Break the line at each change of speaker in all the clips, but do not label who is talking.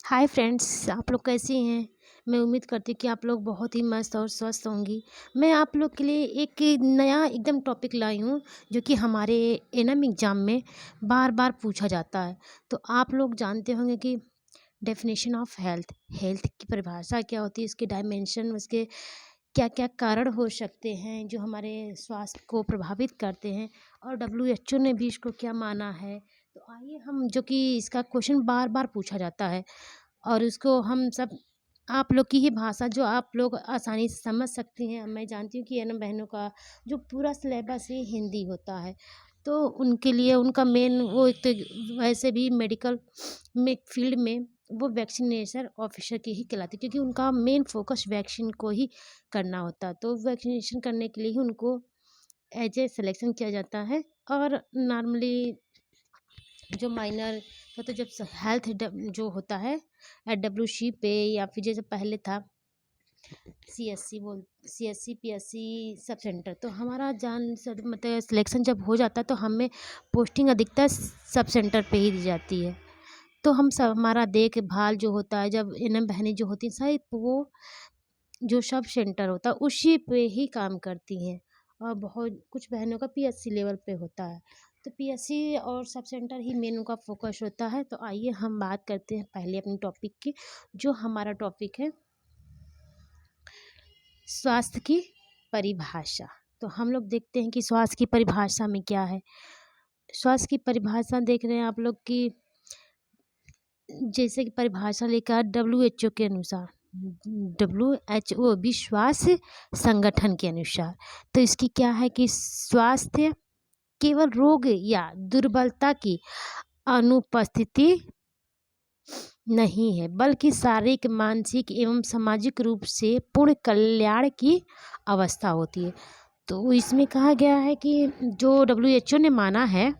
Hi friends, आप लोग कैसी हैं? मैं उम्मीद करती हूँ कि आप लोग बहुत ही मस्त और स्वस्थ होंगी। मैं आप लोग के लिए एक नया एकदम टॉपिक लाई हूँ, जो कि हमारे एनम एग्ज़ाम में बार-बार पूछा जाता है। तो आप लोग जानते होंगे कि डेफ़िनेशन ऑफ हेल्थ, हेल्थ की परिभाषा क्या होती है, इसके डायमेंशन, उसके क्या-क्या कारण हो सकते हैं, जो हमारे स्वास्थ्य को प्रभावित करते हैं और डब्ल्यूएचओ ने भी इसको क्या माना है। तो आइए हम जो कि इसका क्वेश्चन बार-बार पूछा जाता है और उसको हम सब आप लोग की ही भाषा जो आप लोग आसानी से समझ सकती हैं। मैं जानती हूँ कि है ना बहनों का जो पूरा सिलेबस ही हिंदी होता है, तो उनके लिए उनका मेन वो एक तो वैसे भी मेडिकल में फील्ड में वो वैक्सीनेशन ऑफिसर की ही कहलाती है, क्योंकि उनका मेन फोकस वैक्सीन को ही करना होता है। तो वैक्सीनेशन करने के लिए ही उनको एज ए सिलेक्शन किया जाता है। और नॉर्मली जो माइनर मतलब जब हेल्थ जो होता है डब्ल्यूसी पे या फिर जैसे पहले था सीएससी पीएससी सब सेंटर, तो हमारा मतलब सिलेक्शन जब हो जाता है तो हमें पोस्टिंग अधिकतर सब सेंटर पे ही दी जाती है। तो हम सब हमारा देखभाल जो होता है जब एनएम बहनें जो होती हैं सारी वो जो सब सेंटर होता है उसी पे ही काम करती हैं। और बहुत कुछ बहनों का पीएससी लेवल पे होता है, तो पीएससी और सब सेंटर ही मेन उनका फोकस होता है। तो आइए हम बात करते हैं पहले अपने टॉपिक की, जो हमारा टॉपिक है स्वास्थ्य की परिभाषा। तो हम लोग देखते हैं कि स्वास्थ्य की परिभाषा में क्या है। स्वास्थ्य की परिभाषा देख रहे हैं आप लोग की, जैसे कि परिभाषा लेकर डब्ल्यूएचओ के अनुसार, डब्ल्यूएचओ विश्व स्वास्थ्य संगठन के अनुसार, तो इसकी क्या है कि स्वास्थ्य केवल रोग या दुर्बलता की अनुपस्थिति नहीं है, बल्कि शारीरिक, मानसिक एवं सामाजिक रूप से पूर्ण कल्याण की अवस्था होती है। तो इसमें कहा गया है कि जो डब्ल्यूएचओ ने माना है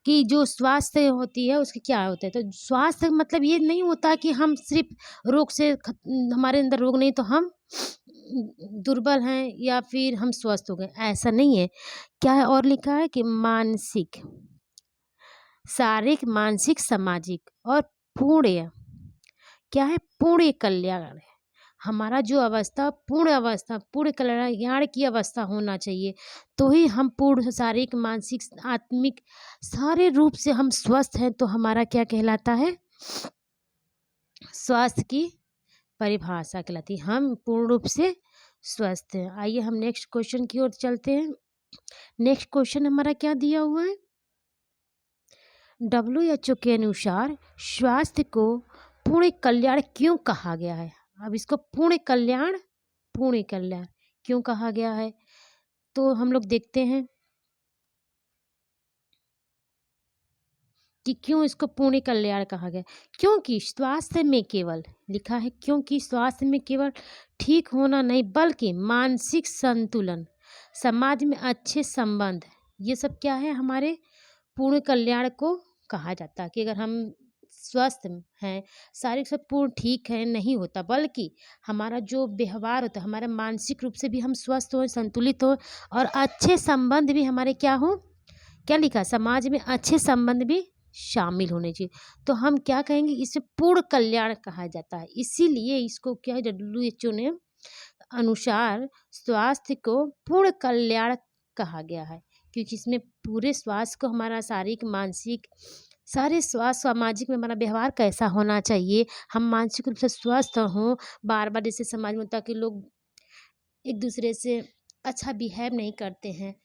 कि जो स्वास्थ्य होती है उसके क्या होता है। तो स्वास्थ्य मतलब ये नहीं होता कि हम सिर्फ रोग से हमारे अंदर रोग नहीं तो हम दुर्बल हैं या फिर हम स्वस्थ हो गए, ऐसा नहीं है। क्या है और लिखा है कि मानसिक, शारीरिक, मानसिक, सामाजिक और पूर्ण, क्या है, पूर्ण कल्याण है। हमारा जो अवस्था पूर्ण अवस्था पूर्ण कल्याण की अवस्था होना चाहिए, तो ही हम पूर्ण शारीरिक, मानसिक, आत्मिक सारे रूप से हम स्वस्थ हैं। तो हमारा क्या कहलाता है, स्वास्थ्य की परिभाषा कहलाती है, हम पूर्ण रूप से स्वस्थ हैं। आइए हम नेक्स्ट क्वेश्चन की ओर चलते हैं। नेक्स्ट क्वेश्चन हमारा क्या दिया हुआ है, डब्ल्यूएचओ के अनुसार स्वास्थ्य को पूर्ण कल्याण क्यों कहा गया है। अब इसको पूर्ण कल्याण क्यों कहा गया है, तो हम लोग देखते हैं कि क्यों इसको पूर्ण कल्याण कहा गया। क्योंकि स्वास्थ्य में केवल, लिखा है क्योंकि स्वास्थ्य में केवल ठीक होना नहीं, बल्कि मानसिक संतुलन, समाज में अच्छे संबंध, ये सब क्या है हमारे पूर्ण कल्याण को कहा जाता है। कि अगर हम स्वस्थ हैं, शारीरिक सब पूर्ण ठीक है नहीं होता, बल्कि हमारा जो व्यवहार होता है, हमारा मानसिक रूप से भी हम स्वस्थ हो, संतुलित हो और अच्छे संबंध भी हमारे क्या हो, क्या लिखा, समाज में अच्छे संबंध भी शामिल होने चाहिए। तो हम क्या कहेंगे, इसे पूर्ण कल्याण कहा जाता है। इसीलिए इसको क्या है, डब्ल्यूएचओ ने अनुसार स्वास्थ्य को पूर्ण कल्याण कहा गया है, क्योंकि इसमें पूरे स्वास्थ्य को, हमारा शारीरिक, मानसिक सारे स्वास्थ्य, सामाजिक में हमारा व्यवहार कैसा होना चाहिए, हम मानसिक रूप से स्वस्थ हों। बार बार जैसे समाज में होता है कि लोग एक दूसरे से अच्छा बिहेव नहीं करते हैं,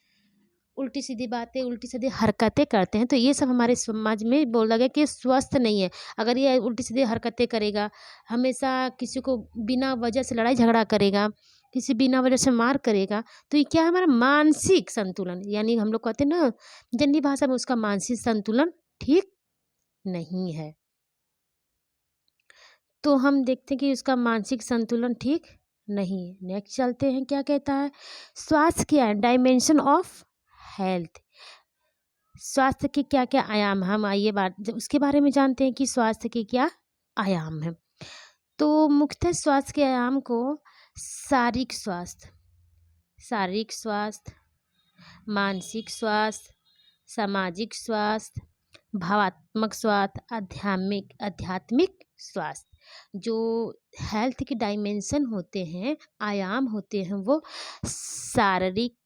उल्टी सीधी बातें, उल्टी सीधी हरकतें करते हैं, तो ये सब हमारे समाज में बोला गया कि स्वस्थ नहीं है। अगर ये उल्टी सीधी हरकतें करेगा, हमेशा किसी को बिना वजह से लड़ाई झगड़ा करेगा, किसी बिना वजह से मार करेगा, तो ये क्या है, हमारा मानसिक संतुलन, यानी हम लोग कहते हैं ना जनरली भाषा में, उसका मानसिक संतुलन ठीक नहीं है। तो हम देखते हैं कि उसका मानसिक संतुलन ठीक नहीं है। नेक्स्ट चलते हैं, क्या कहता है, स्वास्थ्य क्या है, डायमेंशन ऑफ हेल्थ, स्वास्थ्य के क्या क्या आयाम हैं। हम आइए बात उसके बारे में जानते हैं कि स्वास्थ्य के क्या आयाम हैं। तो मुख्यतः स्वास्थ्य के आयाम को शारीरिक स्वास्थ्य, मानसिक स्वास्थ्य, सामाजिक स्वास्थ्य, भावात्मक स्वास्थ्य, आध्यात्मिक स्वास्थ्य। जो हेल्थ के डायमेंशन होते हैं, आयाम होते हैं, वो शारीरिक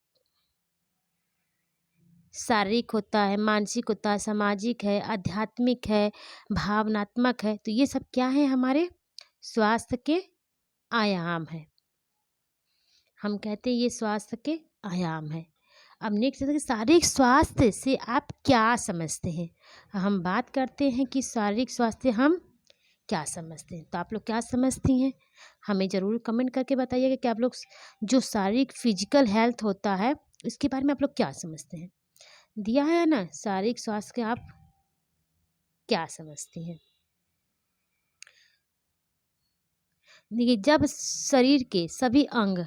शारीरिक होता है, मानसिक होता है, सामाजिक है, आध्यात्मिक है, भावनात्मक है। तो ये सब क्या है, हमारे स्वास्थ्य के आयाम है। हम कहते हैं ये स्वास्थ्य के आयाम है। अब नेक्स्ट है कि शारीरिक स्वास्थ्य से आप क्या समझते हैं। हम बात करते हैं कि शारीरिक स्वास्थ्य हम क्या समझते हैं। तो आप लोग क्या समझती हैं, हमें ज़रूर कमेंट करके बताइएगा कि आप लोग जो शारीरिक फिजिकल हेल्थ होता है इसके बारे में आप लोग क्या समझते हैं। दिया है ना, शारीरिक स्वास्थ्य के आप क्या समझती हैं। देखिए, जब शरीर के सभी अंग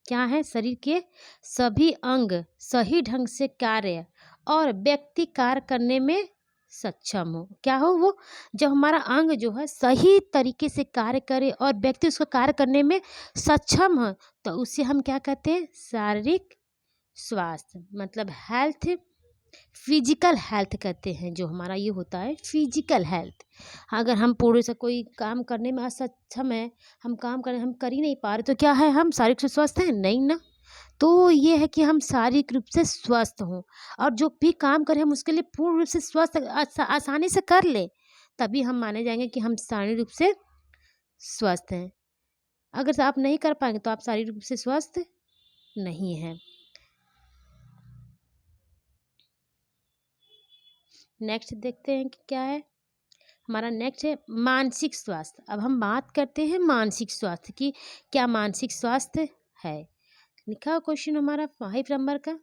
क्या है, शरीर के सभी अंग सही ढंग से कार्य और व्यक्ति कार्य करने में सक्षम हो, क्या हो वो, जब हमारा अंग जो है सही तरीके से कार्य करे और व्यक्ति उसको कार्य करने में सक्षम हो, तो उसे हम क्या कहते हैं, शारीरिक स्वास्थ्य, मतलब हेल्थ, फिजिकल हेल्थ कहते हैं। जो हमारा ये होता है फिजिकल हेल्थ, अगर हम पूरे से कोई काम करने में असक्षम है, हम हम कर ही नहीं पा रहे, तो क्या है, हम शारीरिक रूप से स्वस्थ हैं, नहीं ना। तो ये है कि हम शारीरिक रूप से स्वस्थ हों और जो भी काम करें हम उसके लिए पूर्ण रूप से स्वस्थ आसानी से कर लें, तभी हम माने जाएंगे कि हम शारीरिक रूप से स्वस्थ हैं। अगर आप नहीं कर पाएंगे तो आप शारीरिक रूप से स्वस्थ नहीं हैं। नेक्स्ट देखते हैं कि क्या है, हमारा नेक्स्ट है मानसिक स्वास्थ्य। अब हम बात करते हैं मानसिक स्वास्थ्य की, क्या मानसिक स्वास्थ्य है। लिखा हुआ क्वेश्चन हमारा 5 नंबर का,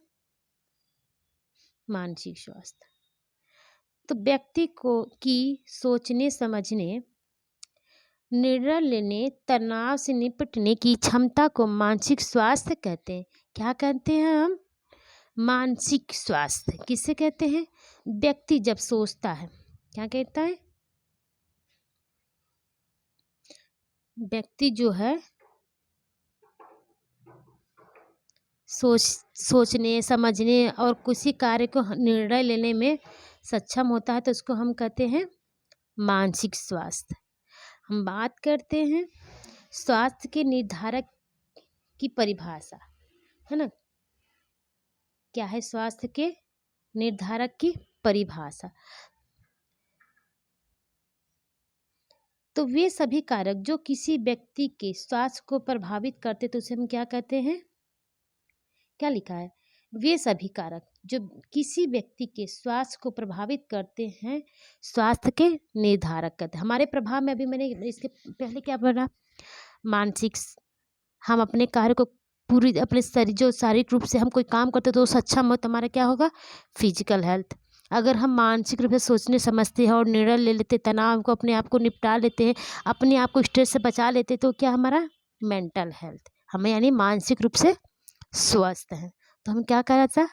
मानसिक स्वास्थ्य। तो व्यक्ति को की सोचने समझने, निर्णय लेने, तनाव से निपटने की क्षमता को मानसिक स्वास्थ्य कहते हैं। क्या कहते हैं हम, मानसिक स्वास्थ्य किसे कहते हैं, व्यक्ति जब सोचता है, क्या कहता है, व्यक्ति जो है सोचने समझने और किसी कार्य को निर्णय लेने में सक्षम होता है, तो उसको हम कहते हैं मानसिक स्वास्थ्य। हम बात करते हैं स्वास्थ्य के निर्धारक की परिभाषा, है ना, क्या है स्वास्थ्य के निर्धारक की परिभाषा। तो वे सभी कारक जो किसी व्यक्ति के स्वास्थ्य को प्रभावित करते, तो उसे हम क्या कहते हैं, क्या लिखा है, वे सभी कारक जो किसी व्यक्ति के स्वास्थ्य को प्रभावित करते हैं, स्वास्थ्य के निर्धारक कहते हैं। हमारे प्रभाव में अभी मैंने इसके पहले क्या पढ़ा, मानसिक, हम अपने कार्य को पूरी अपने शरीर, जो शारीरिक रूप से हम कोई काम करते तो सक्षम हो, तो हमारा क्या होगा, फिजिकल हेल्थ। अगर हम मानसिक रूप से सोचने समझते हैं और निर्णय ले लेते, तनाव को अपने आप को निपटा लेते हैं, अपने आप को स्ट्रेस से बचा लेते, तो क्या हमारा मेंटल हेल्थ, हमें यानी मानसिक रूप से स्वस्थ है। तो हम क्या करा था,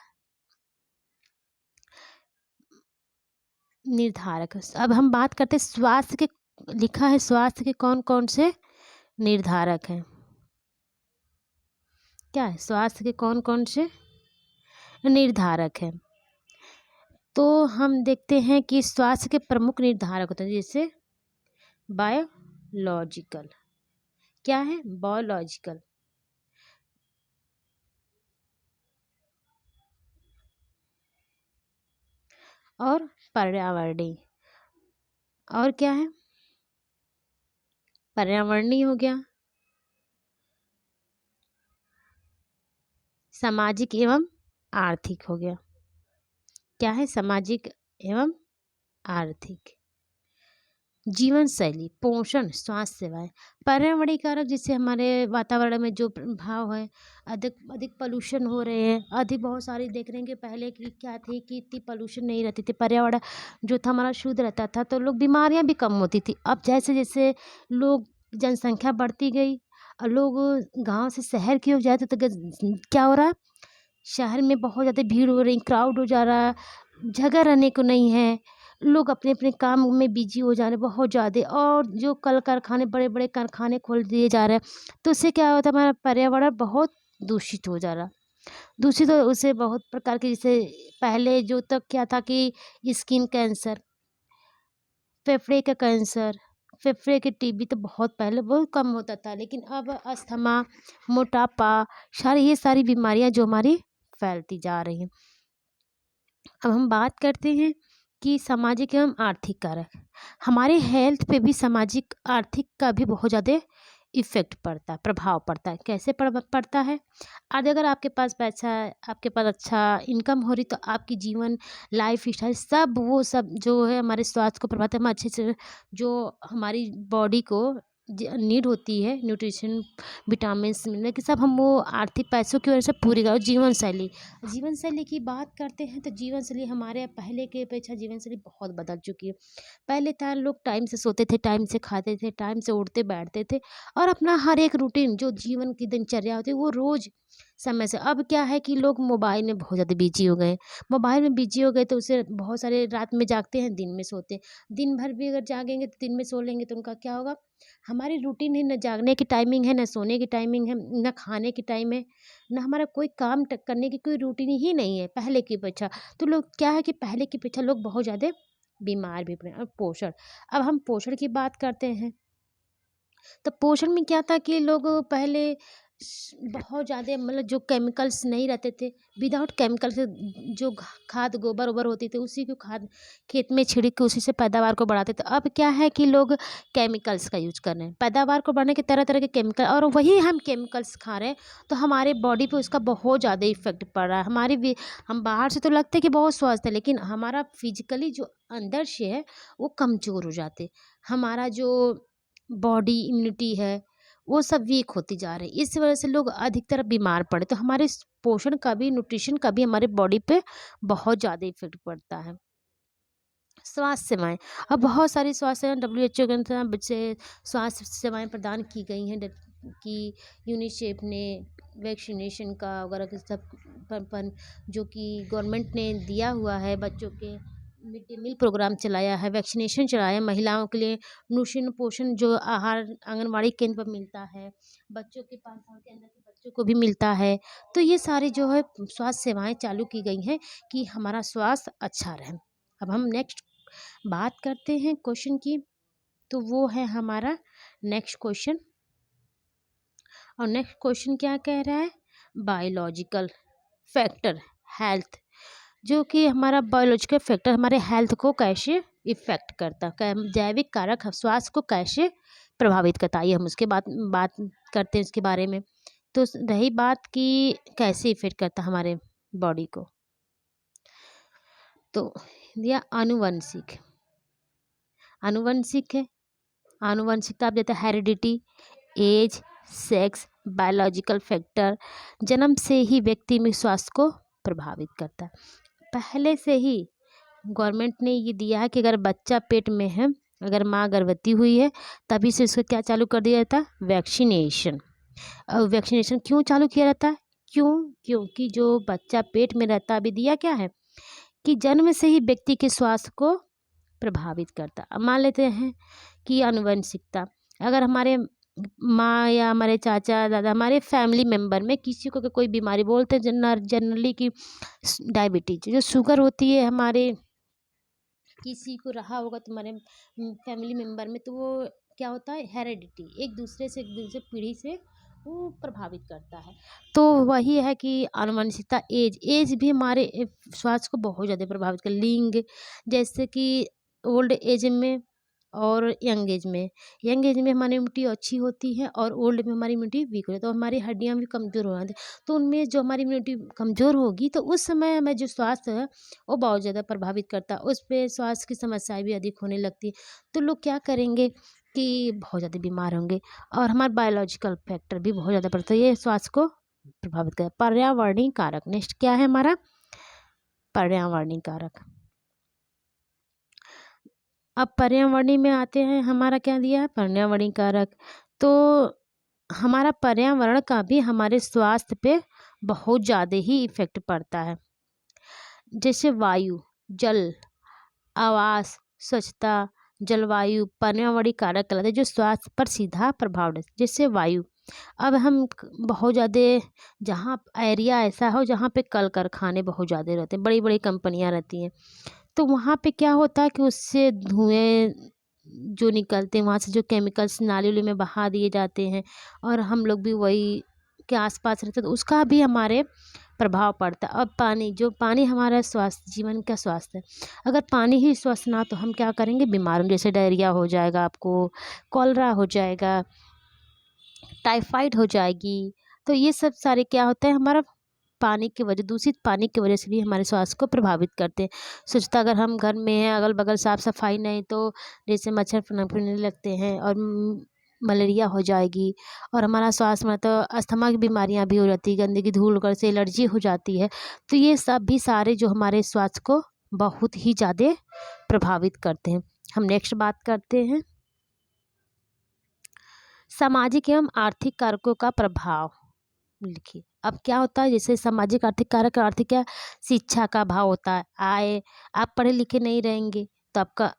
निर्धारक। अब हम बात करते स्वास्थ्य के, लिखा है स्वास्थ्य के कौन कौन से निर्धारक हैं, क्या है, स्वास्थ्य के कौन कौन से निर्धारक हैं। तो हम देखते हैं कि स्वास्थ्य के प्रमुख निर्धारक होते हैं, जैसे बायोलॉजिकल, क्या है, बायोलॉजिकल, और पर्यावरणीय, और क्या है, पर्यावरणीय हो गया, सामाजिक एवं आर्थिक हो गया, क्या है, सामाजिक एवं आर्थिक, जीवन शैली, पोषण, स्वास्थ्य सेवाएं, पर्यावरणीय कारक, जिससे हमारे वातावरण में जो प्रभाव है, अधिक अधिक पोल्यूशन हो रहे हैं, अधिक बहुत सारी देख रहे हैं कि पहले की क्या थी कि इतनी पोल्यूशन नहीं रहती थी, पर्यावरण जो था हमारा शुद्ध रहता था, तो लोग बीमारियां भी कम होती थी। अब जैसे जैसे लोग जनसंख्या बढ़ती गई और लोग गांव से शहर की ओर जाते, तो क्या हो रहा है, शहर में बहुत ज़्यादा भीड़ हो रही, क्राउड हो जा रहा है, जगह रहने को नहीं है, लोग अपने अपने काम में बिजी हो जा रहे बहुत ज़्यादा, और जो कल कारखाने, बड़े बड़े कारखाने खोल दिए जा रहे हैं, तो उससे क्या होता है, हमारा पर्यावरण बहुत दूषित हो जा रहा। दूसरी तो उसे बहुत प्रकार के, जैसे पहले जो तक क्या था कि स्किन कैंसर, फेफड़े का कैंसर, फेफड़े के टीबी तो बहुत पहले बहुत कम होता था, लेकिन अब अस्थमा, मोटापा, सारी ये सारी बीमारियां जो हमारी फैलती जा रही हैं। अब हम बात करते हैं कि सामाजिक एवं आर्थिक कारक। हमारे हेल्थ पे भी सामाजिक आर्थिक का भी बहुत ज़्यादा इफ़ेक्ट पड़ता है, प्रभाव पड़ता है। कैसे पड़ता है? आज अगर आपके पास पैसा है, आपके पास अच्छा इनकम हो रही, तो आपकी जीवन, लाइफ स्टाइल, सब वो सब जो है हमारे स्वास्थ्य को प्रभावित, हम अच्छे से जो हमारी बॉडी को नीड होती है, न्यूट्रिशन, विटामिन्स मिलने की, सब हम वो आर्थिक पैसों की वजह से पूरी करो। जीवन शैली की बात करते हैं तो जीवन शैली हमारे पहले के अपेक्षा जीवन शैली बहुत बदल चुकी है। पहले था लोग टाइम से सोते थे, टाइम से खाते थे, टाइम से उठते बैठते थे, और अपना हर एक रूटीन जो जीवन की दिनचर्या होती है वो रोज समय से। अब क्या है कि लोग मोबाइल में बहुत ज़्यादा बिजी हो गए। मोबाइल में बिजी हो गए तो उससे बहुत सारे रात में जागते हैं, दिन में सोते हैं। दिन भर भी अगर जागेंगे तो दिन में सो लेंगे, तो उनका क्या होगा? हमारी रूटीन है, न जागने की टाइमिंग है, न सोने की टाइमिंग है, न खाने की टाइम है, न हमारा कोई काम करने की कोई रूटीन ही नहीं है पहले की अपेक्षा। तो लोग क्या है कि पहले की अपेक्षा लोग बहुत ज़्यादा बीमार भी पड़े। और पोषण, अब हम पोषण की बात करते हैं तो पोषण में क्या था कि लोग पहले बहुत ज़्यादा मतलब जो केमिकल्स नहीं रहते थे, विदाउट केमिकल से जो खाद गोबर ओबर होती थी, उसी को खाद खेत में छिड़क के उसी से पैदावार को बढ़ाते थे। अब क्या है कि लोग केमिकल्स का यूज कर रहे हैं, पैदावार को बढ़ाने के तरह तरह के केमिकल, और वही हम केमिकल्स खा रहे हैं, तो हमारे बॉडी पे उसका बहुत ज़्यादा इफेक्ट पड़ रहा है। हम बाहर से तो लगते हैं कि बहुत स्वस्थ है, लेकिन हमारा फिजिकली जो अंदर से है वो कमज़ोर हो जाते। हमारा जो बॉडी इम्यूनिटी है वो सब वीक होती जा रही है। इस वजह से लोग अधिकतर बीमार पड़े। तो हमारे पोषण का भी, न्यूट्रिशन का भी हमारे बॉडी पे बहुत ज़्यादा इफेक्ट पड़ता है। स्वास्थ्य सेवाएं, अब बहुत सारी स्वास्थ्य सेवाएं WHO के अनुसार बच्चे स्वास्थ्य सेवाएं प्रदान की गई हैं, कि यूनिसेफ ने वैक्सीनेशन का वगैरह के सब जो कि गवर्नमेंट ने दिया हुआ है, बच्चों के मिड डे मील प्रोग्राम चलाया है, वैक्सीनेशन चलाया है, महिलाओं के लिए न्यूट्रिशन पोषण जो आहार आंगनवाड़ी केंद्र पर मिलता है, बच्चों के 5 साल के अंदर के बच्चों को भी मिलता है। तो ये सारी जो है स्वास्थ्य सेवाएं चालू की गई हैं कि हमारा स्वास्थ्य अच्छा रहे। अब हम नेक्स्ट बात करते हैं क्वेश्चन की, तो वो है हमारा नेक्स्ट क्वेश्चन। और नेक्स्ट क्वेश्चन क्या कह रहा है? बायोलॉजिकल फैक्टर हेल्थ, जो कि हमारा बायोलॉजिकल फैक्टर हमारे हेल्थ को कैसे इफेक्ट करता है, जैविक कारक स्वास्थ्य को कैसे प्रभावित करता है, हम उसके बात करते हैं उसके बारे में। तो रही बात कि कैसे इफेक्ट करता है हमारे बॉडी को, तो दिया आनुवंशिक है। आनुवंशिकता आप देते हैं heredity, age, sex, biological factor, जन्म से ही व्यक्ति में स्वास्थ्य को प्रभावित करता है। पहले से ही गवर्नमेंट ने ये दिया है कि अगर बच्चा पेट में है, अगर माँ गर्भवती हुई है, तभी से उसको क्या चालू कर दिया जाता है? वैक्सीनेशन। और वैक्सीनेशन क्यों चालू किया जाता है? क्योंकि जो बच्चा पेट में रहता है, अभी दिया क्या है कि जन्म से ही व्यक्ति के स्वास्थ्य को प्रभावित करता। अब मान लेते हैं कि आनुवंशिकता, अगर हमारे माँ या हमारे चाचा दादा, हमारे फैमिली मेम्बर में किसी को कोई बीमारी, बोलते हैं जनरली कि डायबिटीज, जो शुगर होती है, हमारे किसी को रहा होगा तुम्हारे फैमिली मेम्बर में, तो वो क्या होता है? हेरिडिटी, एक दूसरे पीढ़ी से वो प्रभावित करता है। तो वही है कि आनुवंशिकता। एज भी हमारे स्वास्थ्य को बहुत ज़्यादा प्रभावित कर, लिंग, जैसे कि ओल्ड एज में और यंग एज में हमारी इम्यूनिटी अच्छी होती है, और ओल्ड में हमारी इम्यूनिटी वीक हो जाती है, तो हमारी हड्डियाँ भी कमज़ोर हो जाती हैं। तो उनमें जो हमारी इम्यूनिटी कमज़ोर होगी, तो उस समय हमें जो स्वास्थ्य है वो बहुत ज़्यादा प्रभावित करता है, उस पे स्वास्थ्य की समस्याएं भी अधिक होने लगती है। तो लोग क्या करेंगे कि बहुत ज़्यादा बीमार होंगे, और हमारा बायोलॉजिकल फैक्टर भी बहुत ज़्यादा पड़ता है, ये स्वास्थ्य को प्रभावित करता है। पर्यावरणीय कारक, नेक्स्ट क्या है हमारा? पर्यावरणीय कारक। अब पर्यावरणीय में आते हैं, हमारा क्या दिया है? पर्यावरणीय कारक। तो हमारा पर्यावरण का भी हमारे स्वास्थ्य पे बहुत ज़्यादा ही इफेक्ट पड़ता है, जैसे वायु, जल, आवास, स्वच्छता, जलवायु पर्यावरणीय कारक कहलाते हैं, जो स्वास्थ्य पर सीधा प्रभाव डालते हैं। जैसे वायु, अब हम बहुत ज़्यादा जहाँ एरिया ऐसा हो जहाँ पे कल कारखाने बहुत ज़्यादा रहते हैं, बड़ी बड़ी कंपनियां रहती हैं, तो वहाँ पे क्या होता है कि उससे धुएं जो निकलते हैं, वहाँ से जो केमिकल्स नाली उली में बहा दिए जाते हैं, और हम लोग भी वही के आसपास रहते हैं, तो उसका भी हमारे प्रभाव पड़ता है। अब पानी, जो पानी हमारा स्वास्थ्य, जीवन का स्वास्थ्य है, अगर पानी ही स्वस्थ ना, तो हम क्या करेंगे, बीमार होंगे, जैसे डायरिया हो जाएगा आपको, कॉलरा हो जाएगा, टाइफाइड हो जाएगी। तो ये सब सारे क्या होता है, हमारा पानी की वजह, दूषित पानी की वजह से भी हमारे स्वास्थ्य को प्रभावित करते हैं। सोचता, अगर हम घर में हैं, अगल बगल साफ़ सफाई नहीं, तो जैसे मच्छर पनपने लगते हैं और मलेरिया हो जाएगी, और हमारा स्वास्थ्य में तो अस्थमा की बीमारियां भी हो जाती है, गंदगी धूल कर से एलर्जी हो जाती है। तो ये सब भी सारे जो हमारे स्वास्थ्य को बहुत ही ज़्यादा प्रभावित करते हैं। हम नेक्स्ट बात करते हैं सामाजिक एवं आर्थिक कारकों का प्रभाव। लिखिए, अब क्या होता है, जैसे सामाजिक आर्थिक कारक, आर्थिक क्या, शिक्षा का अभाव होता है, आय, आप पढ़े लिखे नहीं रहेंगे तो आपका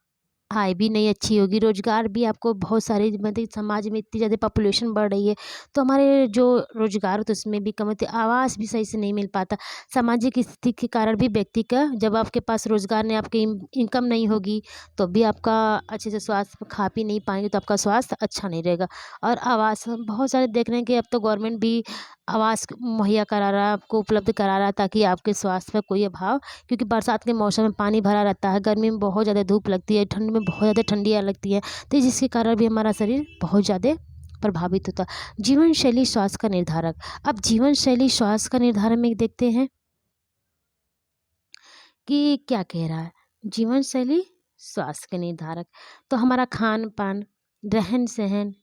आय भी नहीं अच्छी होगी, रोजगार भी आपको बहुत सारे, मतलब समाज में इतनी ज़्यादा पॉपुलेशन बढ़ रही है, तो हमारे जो रोजगार होता है उसमें भी कम होती है, आवास भी सही से नहीं मिल पाता। सामाजिक स्थिति के कारण भी व्यक्ति का, जब आपके पास रोजगार नहीं, आपकी इनकम नहीं होगी, तो भी आपका अच्छे से स्वास्थ्य, खा पी नहीं पाएंगे तो आपका स्वास्थ्य अच्छा नहीं रहेगा। और आवास, बहुत सारे देख रहे हैं कि अब तो गवर्नमेंट भी आवास मुहैया करा रहा है, आपको उपलब्ध करा रहा है, ताकि आपके स्वास्थ्य पर कोई अभाव, क्योंकि बरसात के मौसम में पानी भरा रहता है, गर्मी में बहुत ज़्यादा धूप लगती है, ठंड में बहुत ज़्यादा ठंडियाँ लगती है, तो जिसके कारण भी हमारा शरीर बहुत ज़्यादा प्रभावित होता है। जीवन शैली स्वास्थ्य का निर्धारक। अब जीवन शैली स्वास्थ्य का निर्धारण में देखते हैं कि क्या कह रहा है, जीवन शैली स्वास्थ्य के निर्धारक, तो हमारा खान पान, रहन सहन,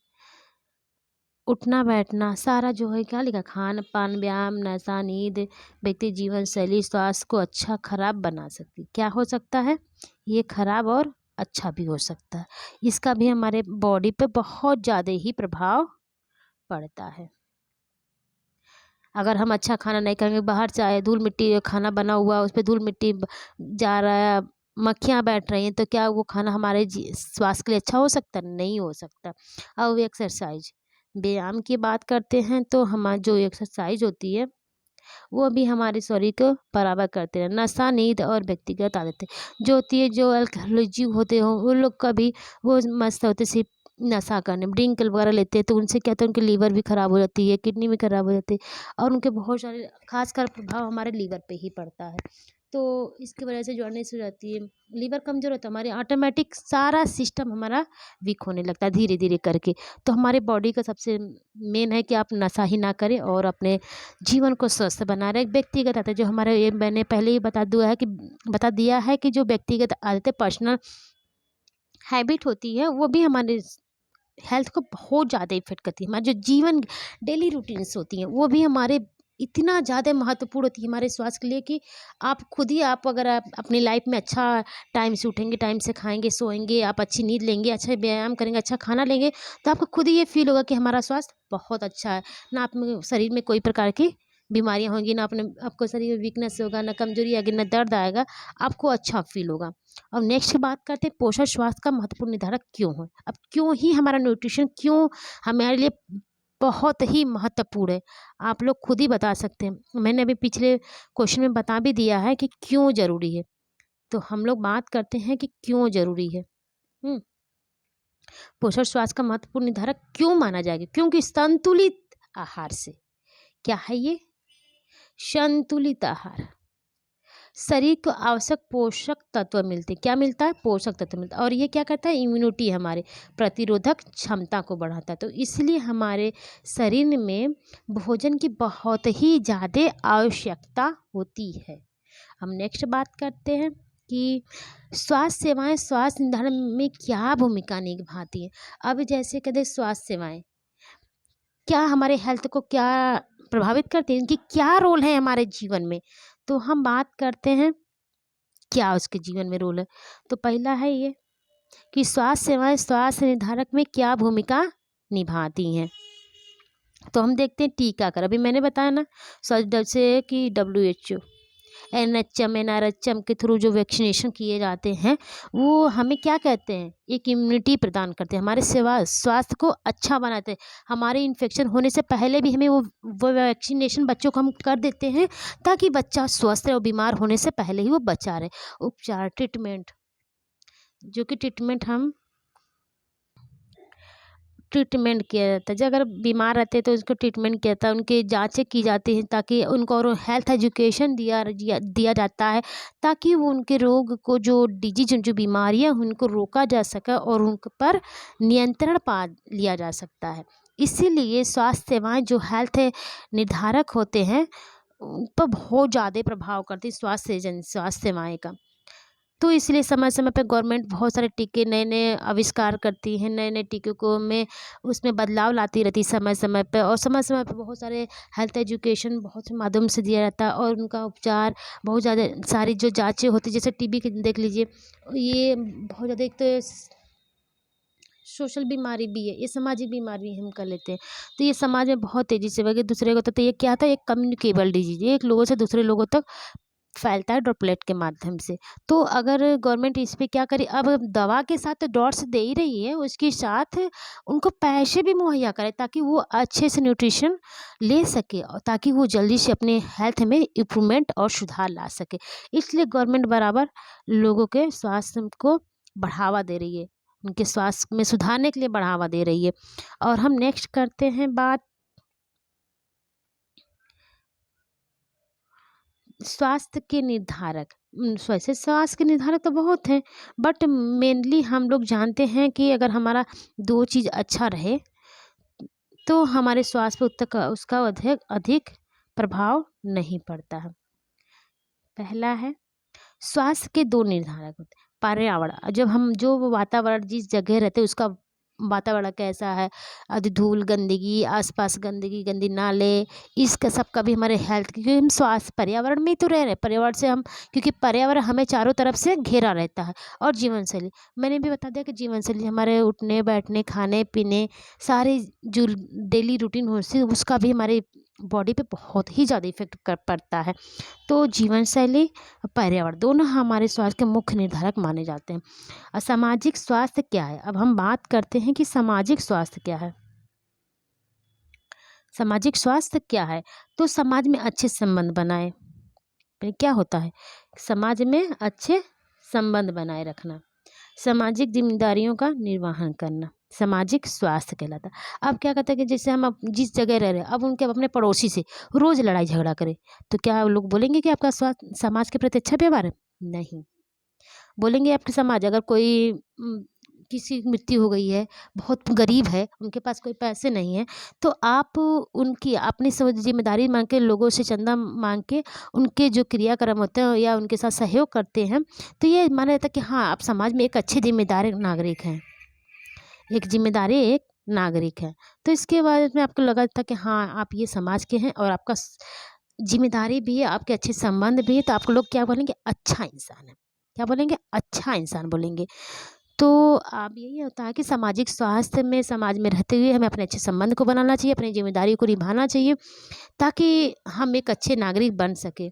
उठना बैठना, सारा जो है, क्या लिखा, खान पान, व्यायाम, नशा, नींद, व्यक्ति जीवन शैली स्वास्थ्य को अच्छा खराब बना सकती, क्या हो सकता है, ये खराब और अच्छा भी हो सकता है। इसका भी हमारे बॉडी पे बहुत ज़्यादा ही प्रभाव पड़ता है। अगर हम अच्छा खाना नहीं खाएंगे, बाहर चाहे धूल मिट्टी खाना बना हुआ, उस पर धूल मिट्टी जा रहा है, मक्खियाँ बैठ रही हैं, तो क्या वो खाना हमारे स्वास्थ्य के लिए अच्छा हो सकता, नहीं हो सकता। अब एक्सरसाइज, व्यायाम की बात करते हैं, तो हमारी जो एक्सरसाइज होती है वो भी हमारे शरीर को बराबर करते हैं। नशा, नींद और व्यक्तिगत आदतें जो होती है, जो अल्कोहलिक होते हो उन लोग का भी, वो मस्त होते सिर्फ नशा करने, ड्रिंक वगैरह लेते हैं, तो उनसे क्या होता है, उनकी लीवर भी खराब हो जाती है, किडनी भी खराब हो जाती है, और उनके बहुत सारे, खासकर प्रभाव हमारे लीवर पे ही पड़ता है। तो इसकी वजह से जॉन्डिस हो जाती है, लीवर कमजोर होता है, हमारे ऑटोमेटिक सारा सिस्टम हमारा वीक होने लगता है धीरे धीरे करके। तो हमारे बॉडी का सबसे मेन है कि आप नशा ही ना करें और अपने जीवन को स्वस्थ बना रहे। व्यक्तिगत आदतें, जो हमारे, ये मैंने पहले ही बता दिया है कि जो व्यक्तिगत आदतें, पर्सनल हैबिट होती है, वो भी हमारे हेल्थ को बहुत ज़्यादा इफेक्ट करती है। हमारे जो जीवन, डेली रूटीन्स होती हैं, वो भी हमारे इतना ज़्यादा महत्वपूर्ण होती है हमारे स्वास्थ्य के लिए, कि आप खुद ही, आप अगर आप अपनी लाइफ में अच्छा टाइम से उठेंगे, टाइम से खाएंगे, सोएंगे, आप अच्छी नींद लेंगे, अच्छा व्यायाम करेंगे, अच्छा खाना लेंगे, तो आपको खुद ही ये फील होगा कि हमारा स्वास्थ्य बहुत अच्छा है, ना आप में शरीर में कोई प्रकार की बीमारियां होंगी, ना अपने आपको शरीर में वीकनेस होगा, ना कमजोरी आएगी, ना दर्द आएगा, आपको अच्छा फील होगा। और नेक्स्ट बात करते हैं, पोषण स्वास्थ्य का महत्वपूर्ण निर्धारक क्यों है। अब क्यों ही हमारा न्यूट्रिशन क्यों हमारे लिए बहुत ही महत्वपूर्ण है, आप लोग खुद ही बता सकते हैं। मैंने अभी पिछले क्वेश्चन में बता भी दिया है कि क्यों जरूरी है, तो हम लोग बात करते हैं कि क्यों जरूरी है। पोषण स्वास्थ्य का महत्वपूर्ण निर्धारक क्यों माना जाएगा, क्योंकि संतुलित आहार से, क्या है ये, संतुलित आहार, शरीर को आवश्यक पोषक तत्व मिलते हैं। क्या मिलता है, पोषक तत्व मिलता है, और ये क्या करता है, इम्यूनिटी, हमारे प्रतिरोधक क्षमता को बढ़ाता है। तो इसलिए हमारे शरीर में भोजन की बहुत ही ज़्यादा आवश्यकता होती है। हम नेक्स्ट बात करते हैं कि स्वास्थ्य सेवाएं स्वास्थ्य निर्धारण में क्या भूमिका निभाती हैं। अब जैसे कहते स्वास्थ्य सेवाएं क्या हमारे हेल्थ को क्या प्रभावित करती हैं, इनकी क्या रोल है हमारे जीवन में, तो हम बात करते हैं क्या उसके जीवन में रोल है। तो पहला है ये कि स्वास्थ्य सेवाएं स्वास्थ्य निर्धारक में क्या भूमिका निभाती हैं। तो हम देखते हैं टीकाकरण, अभी मैंने बताया ना, जैसे कि WHO, NHM NRHM के थ्रू जो वैक्सीनेशन किए जाते हैं वो हमें क्या कहते हैं, एक इम्यूनिटी प्रदान करते हैं, हमारे स्वास्थ्य को अच्छा बनाते हैं। हमारे इन्फेक्शन होने से पहले भी हमें वो वैक्सीनेशन बच्चों को हम कर देते हैं ताकि बच्चा स्वस्थ रहे और बीमार होने से पहले ही वो बचा रहे। उपचार ट्रीटमेंट, जो कि ट्रीटमेंट किया जाता है। जो अगर बीमार रहते हैं तो उसको ट्रीटमेंट किया जाता है, उनकी जाँचें की जाती हैं ताकि उनको और हेल्थ एजुकेशन दिया जाता है ताकि वो उनके रोग को, जो डिजीज, जो बीमारियां उनको रोका जा सके और उन पर नियंत्रण पा लिया जा सकता है। इसीलिए स्वास्थ्य सेवाएं जो हेल्थ निर्धारक होते हैं उन पर बहुत ज़्यादा प्रभाव करती है स्वास्थ्य सेवाएं का। तो इसलिए समय समय पे गवर्नमेंट बहुत सारे टीके नए नए आविष्कार करती है, नए नए टीकों को में उसमें बदलाव लाती रहती है समय समय पे, और समय समय पे बहुत सारे हेल्थ एजुकेशन बहुत से माध्यम से दिया जाता है और उनका उपचार बहुत ज़्यादा सारी जो जांचें होती है, जैसे टीबी की देख लीजिए, ये बहुत ज़्यादा एक तो सोशल बीमारी भी है, ये सामाजिक बीमारी हम कर लेते हैं। तो ये समाज में बहुत तेज़ी से बढ़ दूसरे को, तो ये क्या था, एक कम्युनिकेबल डिजीज, ये एक लोगों से दूसरे लोगों तक फैलता है ड्रॉपलेट के माध्यम से। तो अगर गवर्नमेंट इस पे क्या करे, अब दवा के साथ तो डॉट्स दे ही रही है, उसके साथ उनको पैसे भी मुहैया करे ताकि वो अच्छे से न्यूट्रिशन ले सके और ताकि वो जल्दी से अपने हेल्थ में इम्प्रूवमेंट और सुधार ला सके। इसलिए गवर्नमेंट बराबर लोगों के स्वास्थ्य को बढ़ावा दे रही है, उनके स्वास्थ्य में सुधारने के लिए बढ़ावा दे रही है। और हम नेक्स्ट करते हैं बात स्वास्थ्य के निर्धारक। वैसे स्वास्थ्य के निर्धारक तो बहुत हैं, बट मेनली हम लोग जानते हैं कि अगर हमारा दो चीज़ अच्छा रहे तो हमारे स्वास्थ्य पे उसका अधिक अधिक प्रभाव नहीं पड़ता है। पहला है, स्वास्थ्य के दो निर्धारक होते हैं। पर्यावरण, जब हम जो वातावरण जिस जगह रहते हैं उसका वातावरण कैसा है, अधिक धूल, गंदगी, आसपास गंदगी, गंदी नाले, इसका सबका भी हमारे हेल्थ, क्योंकि हम स्वास्थ्य पर्यावरण में ही तो रह रहे हैं, पर्यावरण से हम, क्योंकि पर्यावरण हमें चारों तरफ से घेरा रहता है। और जीवन शैली, मैंने भी बता दिया कि जीवन शैली हमारे उठने बैठने खाने पीने सारे जो डेली रूटीन हो उसका भी हमारे बॉडी पे बहुत ही ज़्यादा इफेक्ट कर पड़ता है। तो जीवन शैली, पर्यावरण दोनों हमारे स्वास्थ्य के मुख्य निर्धारक माने जाते हैं। और सामाजिक स्वास्थ्य क्या है, अब हम बात करते हैं कि सामाजिक स्वास्थ्य क्या है। सामाजिक स्वास्थ्य क्या है, तो समाज में अच्छे संबंध बनाए, क्या होता है, समाज में अच्छे संबंध बनाए रखना, सामाजिक जिम्मेदारियों का निर्वहन करना, सामाजिक स्वास्थ्य कहलाता है। अब क्या कहते हैं कि जैसे हम अब जिस जगह रह रहे हैं, अब उनके अपने पड़ोसी से रोज लड़ाई झगड़ा करें तो क्या लोग बोलेंगे कि आपका स्वास्थ्य समाज के प्रति अच्छा व्यवहार है? नहीं बोलेंगे। आपके समाज अगर कोई किसी की मृत्यु हो गई है, बहुत गरीब है, उनके पास कोई पैसे नहीं है, तो आप उनकी अपनी जिम्मेदारी मांग के, लोगों से चंदा मांग के उनके जो क्रियाक्रम होते हैं या उनके साथ सहयोग करते हैं, तो ये माना जाता है कि हाँ, आप समाज में एक अच्छे जिम्मेदार नागरिक हैं, एक जिम्मेदारी एक नागरिक है। तो इसके बाद में आपको लगा था कि हाँ, आप ये समाज के हैं और आपका जिम्मेदारी भी है, आपके अच्छे संबंध भी है, तो आपको लोग क्या बोलेंगे, अच्छा इंसान है। क्या बोलेंगे, अच्छा इंसान बोलेंगे। तो अब यही होता है कि सामाजिक स्वास्थ्य में, समाज में रहते हुए हमें अपने अच्छे संबंध को बनाना चाहिए, अपनी जिम्मेदारी को निभाना चाहिए ताकि हम एक अच्छे नागरिक बन सके।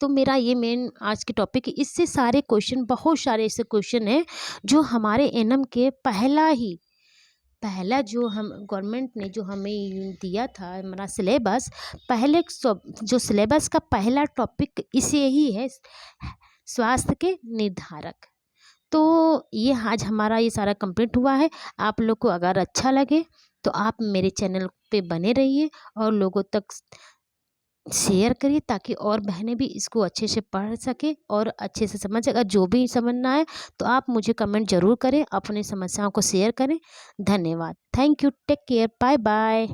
तो मेरा ये मेन आज के टॉपिक, इससे सारे क्वेश्चन, बहुत सारे ऐसे क्वेश्चन हैं जो हमारे एनएम के पहला जो हम गवर्नमेंट ने जो हमें दिया था हमारा सिलेबस, पहले जो सिलेबस का पहला टॉपिक इसे ही है, स्वास्थ्य के निर्धारक। तो ये आज हमारा ये सारा कंप्लीट हुआ है। आप लोग को अगर अच्छा लगे तो आप मेरे चैनल पे बने रहिए और लोगों तक शेयर करिए ताकि और बहनें भी इसको अच्छे से पढ़ सके और अच्छे से समझ। अगर जो भी समझना है तो आप मुझे कमेंट ज़रूर करें, अपनी समस्याओं को शेयर करें। धन्यवाद, thank you, take care, bye bye.